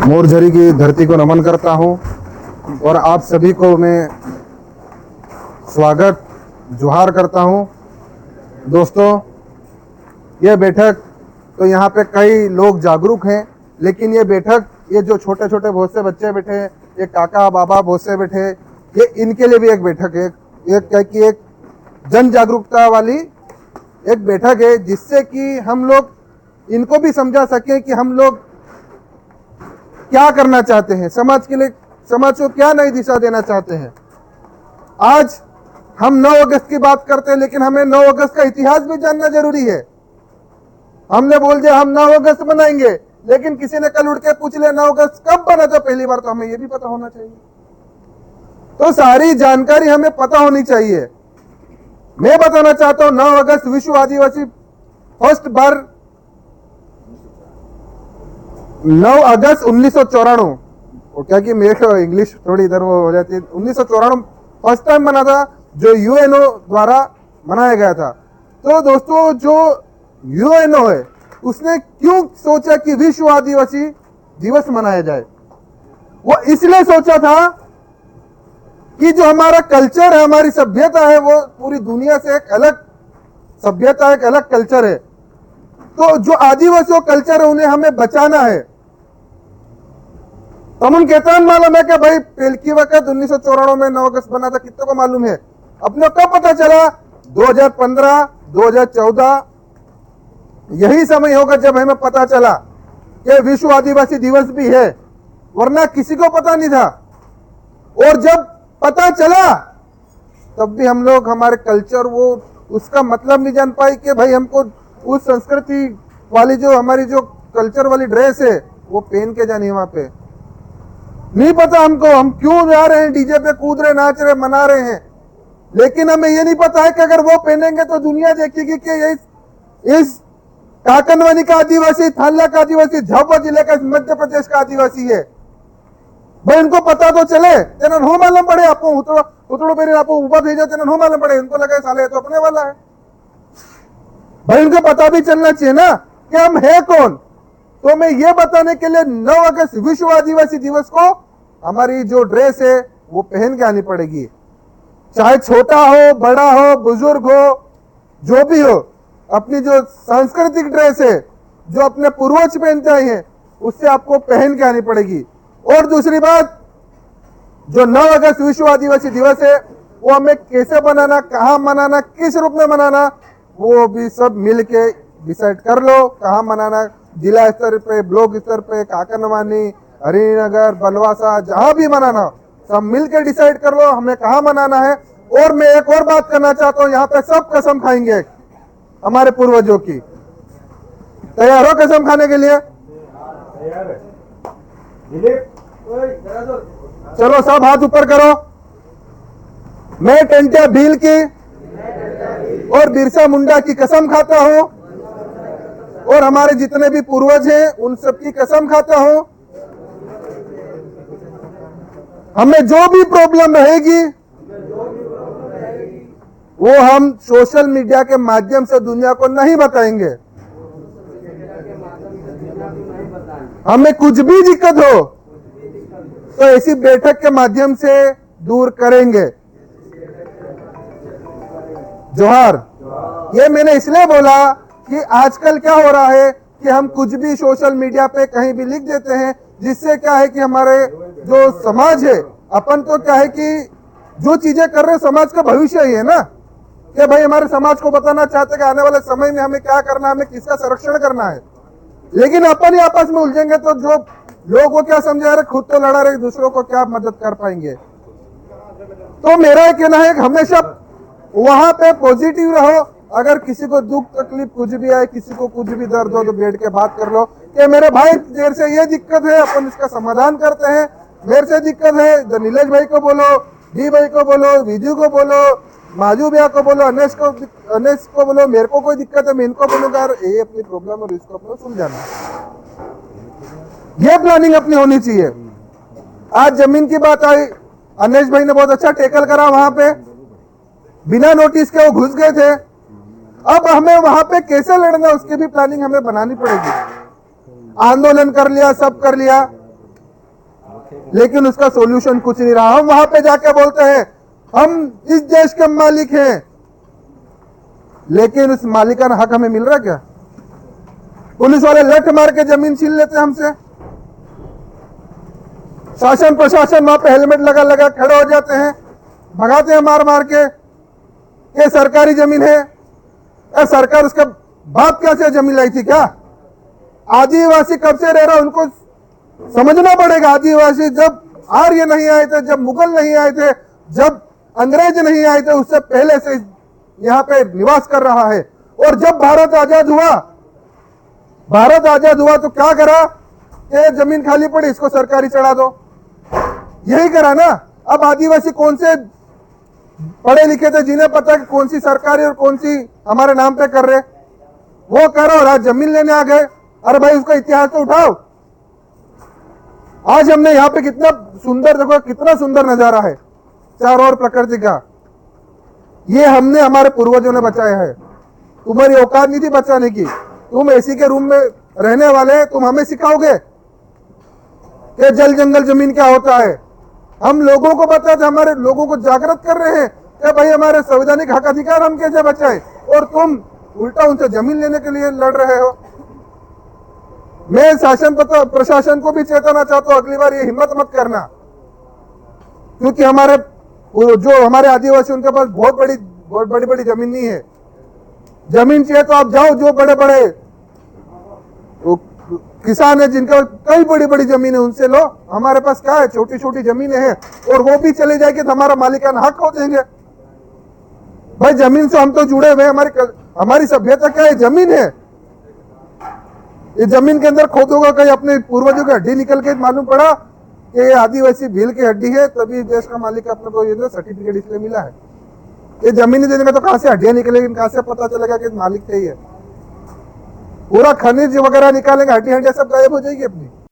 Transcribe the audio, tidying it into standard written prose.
मोरझरी की धरती को नमन करता हूं और आप सभी को मैं स्वागत जोहार करता हूं। दोस्तों, ये बैठक तो यहाँ पे कई लोग जागरूक हैं, लेकिन ये बैठक, ये जो छोटे छोटे बहुत से बच्चे बैठे हैं, ये काका बाबा बहुत से बैठे हैं, ये इनके लिए भी एक बैठक है। एक जन जागरूकता वाली एक बैठक है, जिससे कि हम लोग इनको भी समझा सकें कि हम लोग क्या करना चाहते हैं, समाज के लिए, समाज को क्या नई दिशा देना चाहते हैं। आज हम 9 अगस्त की बात करते हैं, लेकिन हमें 9 अगस्त का इतिहास भी जानना जरूरी है। हमने बोल दिया हम 9 अगस्त मनाएंगे, लेकिन किसी ने कल उठ के पूछ लिया 9 अगस्त कब बना था पहली बार, तो हमें यह भी पता होना चाहिए। तो सारी जानकारी हमें पता होनी चाहिए। मैं बताना चाहता हूं 9 अगस्त विश्व आदिवासी फर्स्ट बार 9 अगस्त 1994, क्या कि मेरे इंग्लिश थोड़ी इधर वो हो जाती है, 1994 फर्स्ट टाइम बना था, जो यूएनओ द्वारा मनाया गया था। तो दोस्तों, जो यूएनओ है उसने क्यों सोचा कि विश्व आदिवासी दिवस मनाया जाए? वो इसलिए सोचा था कि जो हमारा कल्चर है, हमारी सभ्यता है, वो पूरी दुनिया से एक अलग सभ्यता, एक अलग कल्चर है। तो जो आदिवासियों कल्चर है उन्हें हमें बचाना है। तमुन कहता मालूम है कि भाई पहली वक्त 1994 में 9 अगस्त बना था, कितने को मालूम है? अपने कब पता चला? 2015, 2014 यही समय होगा जब हमें पता चला कि विश्व आदिवासी दिवस भी है, वरना किसी को पता नहीं था। और जब पता चला तब भी हम लोग हमारे कल्चर, वो उसका मतलब नहीं जान पाए कि भाई हमको उस संस्कृति वाली, जो हमारी जो कल्चर वाली ड्रेस है वो पहन के जानी है। वहां पे नहीं पता हमको, हम क्यों जा रहे हैं, डीजे पे कूद रहे, नाच रहे, मना रहे हैं, लेकिन हमें ये नहीं पता है कि अगर वो पहनेंगे तो दुनिया देखेगी कि इस काकनवानी का आदिवासी, थाला का आदिवासी, झाबुआ जिले का, मध्य प्रदेश का आदिवासी है। भाई इनको पता तो चले, तेना हो मालूम पड़े आपको, उतड़ो पेरे आपको ऊपर भेजा, तेना हो मालूम पड़े, इनको लगे साले तो अपने वाला है। भाई इनको पता भी चलना चाहिए ना कि हम है कौन। तो मैं ये बताने के लिए 9 अगस्त विश्व आदिवासी दिवस को हमारी जो ड्रेस है वो पहन के आनी पड़ेगी, चाहे छोटा हो, बड़ा हो, बुजुर्ग हो, जो भी हो। अपनी जो सांस्कृतिक ड्रेस है, जो अपने पूर्वज पहनते आए हैं, उससे आपको पहन के आनी पड़ेगी। और दूसरी बात, जो 9 अगस्त विश्व आदिवासी दिवस है वो हमें कैसे बनाना, कहां मनाना, किस रूप में मनाना, वो भी सब मिल के डिसाइड कर लो। कहां मनाना, जिला स्तर पे, ब्लॉक स्तर पे, काकनवानी, हरिनगर, बलवासा, जहां भी मनाना सब मिल के डिसाइड कर लो हमें कहां मनाना है। और मैं एक और बात करना चाहता हूं, यहाँ पे सब कसम खाएंगे हमारे पूर्वजों की। तैयार हो कसम खाने के लिए? चलो सब हाथ ऊपर करो। मैं टंटिया भील की और बिरसा मुंडा की कसम खाता हूं, और हमारे जितने भी पूर्वज हैं उन सब की कसम खाता हूं, हमें जो भी प्रॉब्लम रहेगी वो हम सोशल मीडिया के माध्यम से दुनिया को नहीं बताएंगे। हमें कुछ भी दिक्कत हो तो ऐसी बैठक के माध्यम से दूर करेंगे। जोहार। ये मैंने इसलिए बोला कि आजकल क्या हो रहा है कि हम कुछ भी सोशल मीडिया पे कहीं भी लिख देते हैं, जिससे क्या है कि हमारे जो समाज है, अपन तो क्या है कि जो चीजें कर रहे हैं समाज का भविष्य ही है ना, कि भाई हमारे समाज को बताना चाहते हैं कि आने वाले समय में हमें क्या करना है, हमें किसका संरक्षण करना है। लेकिन अपन ही आपस में उलझेंगे तो जो लोगों को क्या समझा रहे, खुद तो लड़ा रहे, दूसरों को क्या मदद कर पाएंगे। तो मेरा कहना है कि हमेशा वहां पे पॉजिटिव रहो। अगर किसी को दुख तकलीफ कुछ भी आए, किसी को कुछ भी दर्द हो, तो बैठ के बात कर लो कि मेरे भाई देर से ये दिक्कत है, अपन इसका समाधान करते हैं। मेरे से दिक्कत है तो नीलेश भाई को बोलो, डी भाई को बोलो, विजू को बोलो, माजू भैया को बोलो, अनेश को बोलो, मेरे को कोई दिक्कत है मैं इनको बोलूंगा, ये अपनी प्रॉब्लम और इसको अपना सुलझाना। ये प्लानिंग अपनी होनी चाहिए। आज जमीन की बात आई, अनेश भाई ने बहुत अच्छा टैकल करा, वहां पे बिना नोटिस के वो घुस गए थे। अब हमें वहां पे कैसे लड़ना, उसकी भी प्लानिंग हमें बनानी पड़ेगी। आंदोलन कर लिया, सब कर लिया, लेकिन उसका सॉल्यूशन कुछ नहीं रहा। हम वहां पे जाके बोलते हैं हम इस देश के मालिक हैं, लेकिन उस मालिकाना हक हमें मिल रहा क्या? पुलिस वाले लठ मार के जमीन छीन लेते हैं हमसे, शासन प्रशासन वहां पे हेलमेट लगा लगा खड़े हो जाते हैं, भगाते हैं मार मार के। ये सरकारी जमीन है, सरकार उसके बाप क्या से जमीन लाई थी क्या? आदिवासी कब से रह रहा, उनको समझना पड़ेगा। आदिवासी जब आर्य नहीं आए थे, जब मुगल नहीं आए थे, जब अंग्रेज नहीं आए थे, उससे पहले से यहाँ पे निवास कर रहा है। और जब भारत आजाद हुआ तो क्या करा? ये जमीन खाली पड़ी, इसको सरकारी चढ़ा दो, यही करा ना। अब आदिवासी कौन से पढ़े लिखे थे जिन्हें पता कि कौन सी सरकारी और कौन सी हमारे नाम पे कर रहे, वो करो और आज जमीन लेने आ गए। अरे भाई उसका इतिहास तो उठाओ। आज हमने यहाँ पे कितना सुंदर, देखो कितना सुंदर नजारा है चारों ओर प्रकृति का, ये हमने हमारे पूर्वजों ने बचाया है। तुम्हारी औकात नहीं थी बचाने की। तुम एसी के रूम में रहने वाले, तुम हमें सिखाओगे कि जल जंगल जमीन क्या होता है? हम लोगों को बताते, हमारे लोगों को जागृत कर रहे हैं कि भाई हमारे संवैधानिक हक अधिकार हम कैसे बचाएं, और तुम उल्टा उनसे जमीन लेने के लिए लड़ रहे हो। मैं शासन प्रशासन को भी चेताना चाहता हूं, अगली बार ये हिम्मत मत करना, क्योंकि हमारे आदिवासी उनके पास बहुत बड़ी जमीन नहीं है। जमीन चाहिए तो आप जाओ, जो बड़े बड़े किसान है जिनका कई बड़ी बड़ी जमीन है उनसे लो। हमारे पास क्या है, छोटी छोटी जमीनें हैं, और वो भी चले जाएगी तो हमारा मालिकाना हक हो जाएंगे। भाई जमीन से हम तो जुड़े हुए, हमारी सभ्यता क्या है? जमीन है। ये जमीन के अंदर खोदोगा, कहीं अपने पूर्वजों की हड्डी निकल के मालूम पड़ा कि ये आदिवासी भील की हड्डी है, तभी देश का मालिक अपने को ये सर्टिफिकेट इसलिए मिला है। ये जमीन देने का तो कहां से हड्डियां निकलेगी, कहां से पता चलेगा कि मालिक थे ही है? पूरा खनिज वगैरह निकालेंगे, हड्डी हड्डियां सब गायब हो जाएगी अपनी।